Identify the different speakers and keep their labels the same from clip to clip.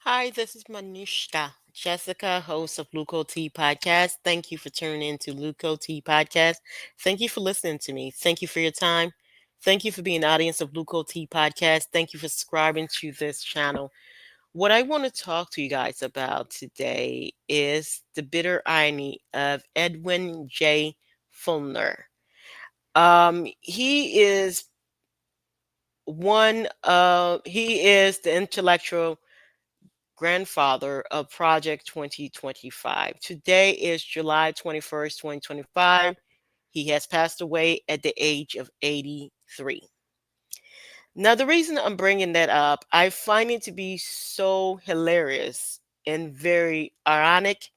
Speaker 1: Hi, this is Manushka, Jessica, host of Luco T Podcast. Thank you for tuning in to Luco T Podcast. Thank you for listening to me. Thank you for your time. Thank you for being an audience of Luco T Podcast. Thank you for subscribing to this channel. What I want to talk to you guys about today is the bitter irony of Edwin J Feulner. He is the intellectual grandfather of Project 2025. Today is July 21st, 2025. He has passed away at the age of 83. Now, the reason I'm bringing that up, I find it to be so hilarious and very ironic,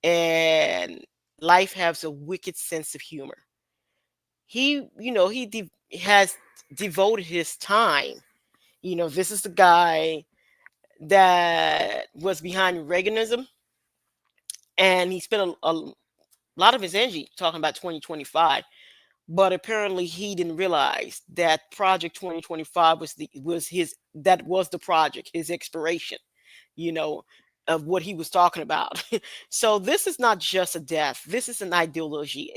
Speaker 1: and life has a wicked sense of humor. He has devoted his time. This is the guy that was behind Reaganism, and he spent a lot of his energy talking about 2025. But apparently, he didn't realize that Project 2025 was the project, his expiration, you know, of what he was talking about. So this is not just a death. This is an ideology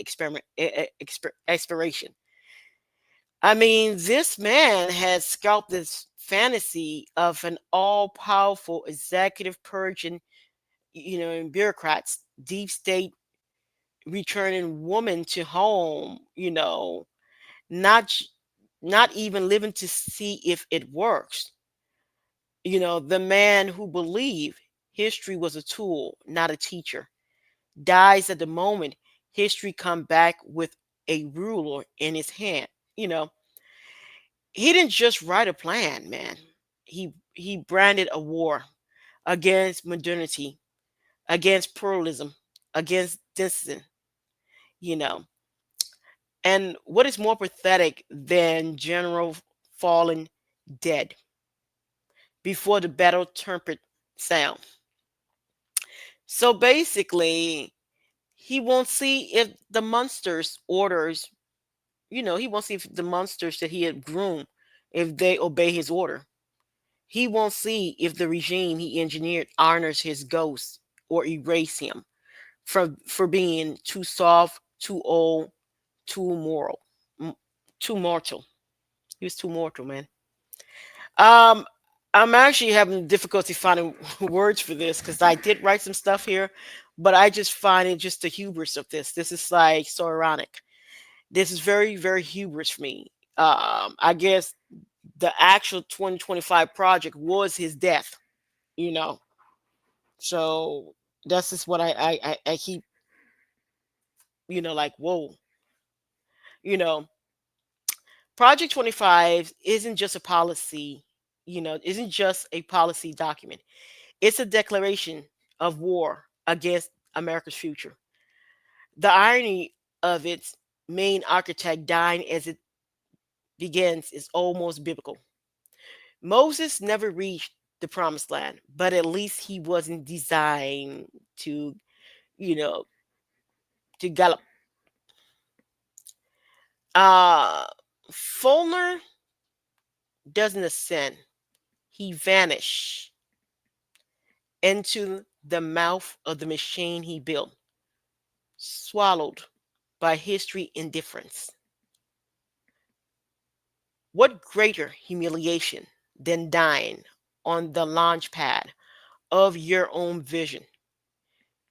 Speaker 1: expiration. I mean, this man has scalped this fantasy of an all-powerful executive purging, and bureaucrats, deep state returning woman to home, not j- not even living to see if it works. The man who believed history was a tool, not a teacher, dies at the moment history come back with a ruler in his hand. You know, he didn't just write a plan, man. He branded a war against modernity, against pluralism, against dissent, you know. And what is more pathetic than General fallen dead before the battle trumpet sound? So basically, he won't see if the monsters orders, he won't see if the monsters that he had groomed, if they obey his order. He won't see if the regime he engineered honors his ghost or erase him for being too soft, too old, too moral, m- too mortal. He was too mortal, man. Um, I'm actually having difficulty finding words for this because I did write some stuff here, but I just find it just the hubris of this. This is like so ironic. This is very, very hubris for me. I guess the actual 2025 project was his death, you know. So that's just what I keep, like, whoa, you know. Project 25 isn't just a policy, isn't just a policy document. It's a declaration of war against America's future. The irony of its main architect dying as it begins is almost biblical. Moses never reached the promised land, but at least he wasn't designed to, you know, to gallop. Uh Fulner doesn't ascend. He vanished into the mouth of the machine he built, swallowed by history indifference. What greater humiliation than dying on the launch pad of your own vision?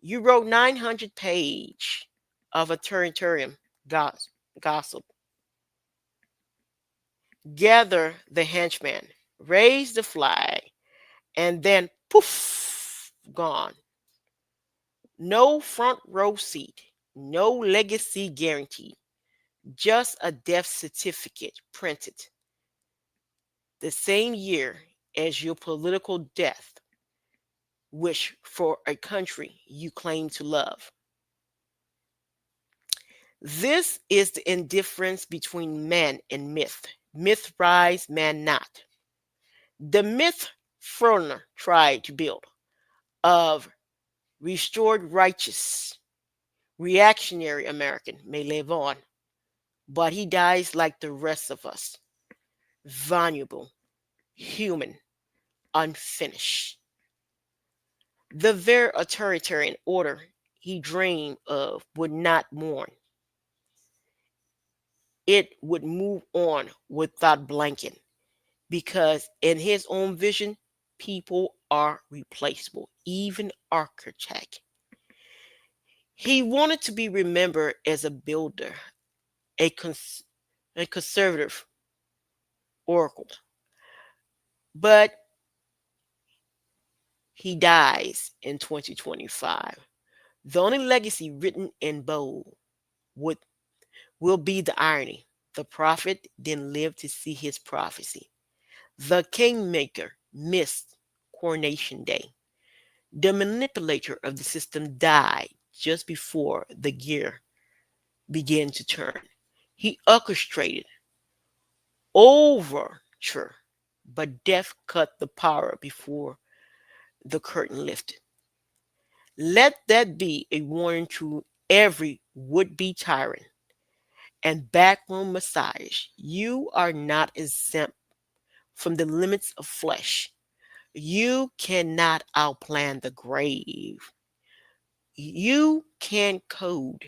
Speaker 1: You wrote 900 page of authoritarian gossip. Gather the henchmen, raise the flag, and then poof, gone. No front row seat, no legacy guarantee, just a death certificate printed the same year as your political death, wish for a country you claim to love. This is the indifference between man and myth. Myth rise, man not. The myth Froner tried to build of restored righteous, reactionary American may live on, but he dies like the rest of us, vulnerable, human, unfinished. The very authoritarian order he dreamed of would not mourn. It would move on without blinking because, in his own vision, people are replaceable, even architect. He wanted to be remembered as a builder, a, a conservative oracle. But he dies in 2025. The only legacy written in bold would, will be the irony. The prophet didn't live to see his prophecy. The kingmaker missed coronation day. The manipulator of the system died just before the gear began to turn. He orchestrated overture, but death cut the power before the curtain lifted. Let that be a warning to every would be tyrant and backroom messiahs. You are not exempt from the limits of flesh. You cannot outplan the grave. You can code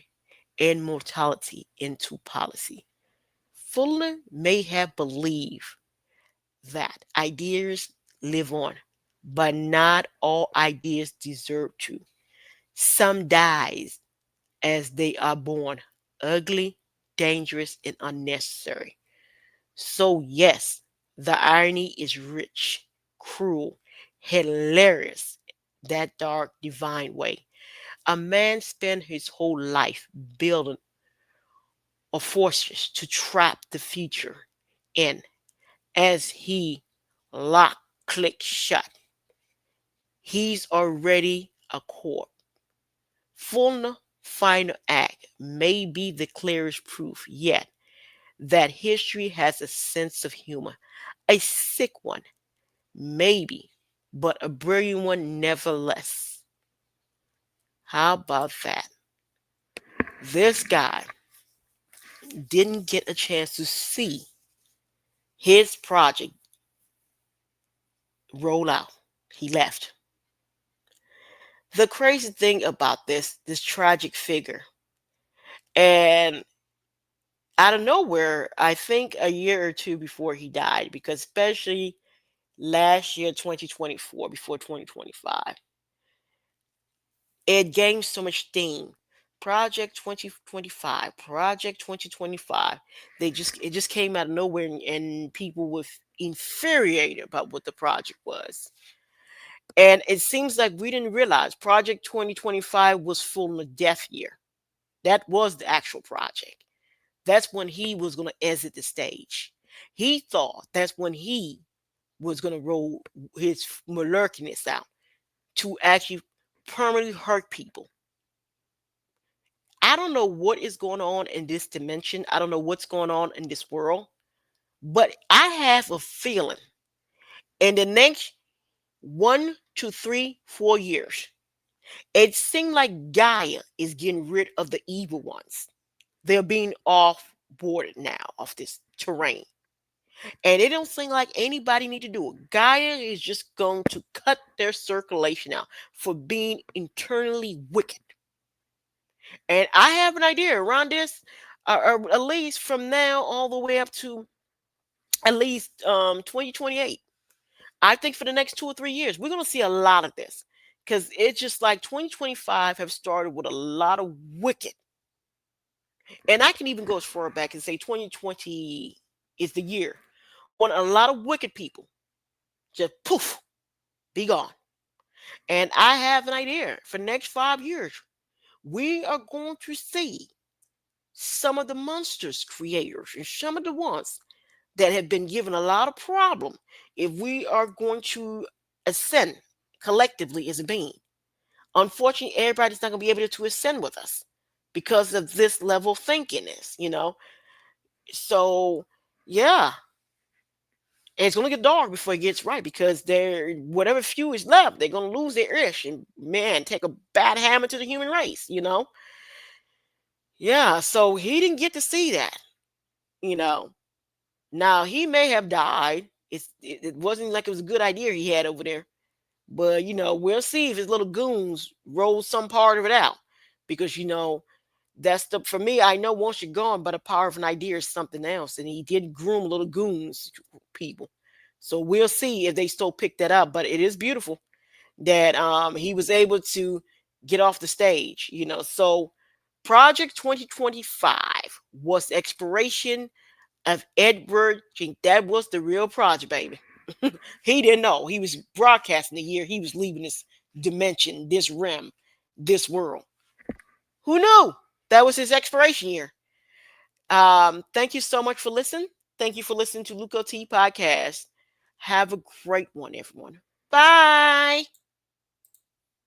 Speaker 1: immortality into policy. Fuller may have believed that ideas live on, but not all ideas deserve to. Some dies as they are born, ugly, dangerous, and unnecessary. So, yes, the irony is rich, cruel, hilarious, that dark, divine way. A man spent his whole life building a fortress to trap the future in. As he lock, click, shut, he's already a corpse. Full final act may be the clearest proof yet that history has a sense of humor. A sick one, maybe, but a brilliant one nevertheless. How about that? This guy didn't get a chance to see his project roll out. He left. The crazy thing about this tragic figure, and out of nowhere, I think a year or two before he died, because especially last year, 2024, before 2025, it gained so much steam. Project 2025, Project 2025. It just came out of nowhere, and people were infuriated about what the project was. And it seems like we didn't realize Project 2025 was full of death year. That was the actual project. That's when he was going to exit the stage. He thought that's when he was going to roll his malarkiness out to actually permanently hurt people. I don't know what is going on in this dimension. I don't know what's going on in this world, but I have a feeling in the next 1 to 3, 4 years, it seems like Gaia is getting rid of the evil ones. They're being off boarded now of this terrain. And it don't seem like anybody need to do it. Gaia is just going to cut their circulation out for being internally wicked. And I have an idea around this, or at least from now all the way up to at least 2028. I think for the next 2 or 3 years, we're going to see a lot of this because it's just like 2025 have started with a lot of wicked. And I can even go as far back and say 2020 is the year when a lot of wicked people just poof, be gone. And I have an idea for the next 5 years, we are going to see some of the monsters creators and some of the ones that have been given a lot of problem if we are going to ascend collectively as a being. Unfortunately, everybody's not going to be able to ascend with us because of this level of thinkingness. So, yeah, it's going to get dark before it gets right because they're whatever few is left, they're going to lose their ish and man, take a bad hammer to the human race. Yeah, so he didn't get to see that, you know. Now he may have died. It wasn't like it was a good idea he had over there, But we'll see if his little goons roll some part of it out, because that's the for me. I know once you're gone, but a power of an idea is something else, and he did groom little goons people. So we'll see if they still pick that up. But it is beautiful that he was able to get off the stage. So Project 2025 was the expiration of Edward G. That was the real project, baby. He didn't know. He was broadcasting the year he was leaving this dimension, this realm, this world. Who knew? That was his expiration year. Thank you so much for listening. Thank you for listening to Luco T Podcast. Have a great one, everyone. Bye.